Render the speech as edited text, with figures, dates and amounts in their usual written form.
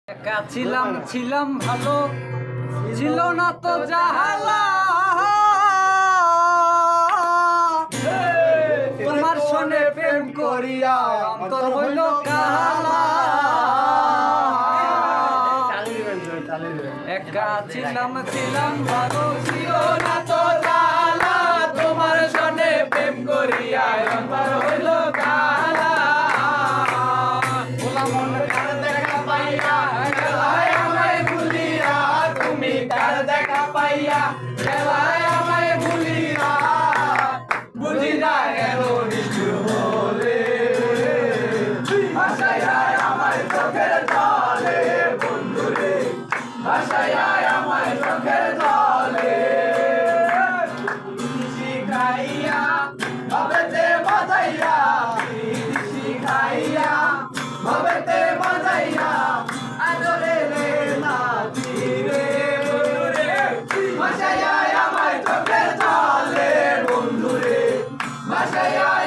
একা ছিলাম ভালো ছিল না তো জাহালা তোমার সনে প্রেম করিয়া অন্তর হইল কালা একা ছিলাম ভালো ছিল না তো জাহালা তোমার সনে প্রেম করিয়া অন্তর হইল কালা তার দেখা পাইয়া খেলায় আমায় ভুলিয়া বুঝি না গেল নিষ্ঠুর বলে ভাষায় আমার চোখের জলে বন্ধুরে ভাষায় আমার চোখের জলে শিখাইয়া ভবেতে বাজাইয়া শিখাইয়া ভবেতে বাজাইয়া আদরে রে নাচি রে ভাষায় আমার চোখের জলে বন্ধুরে ভাষায়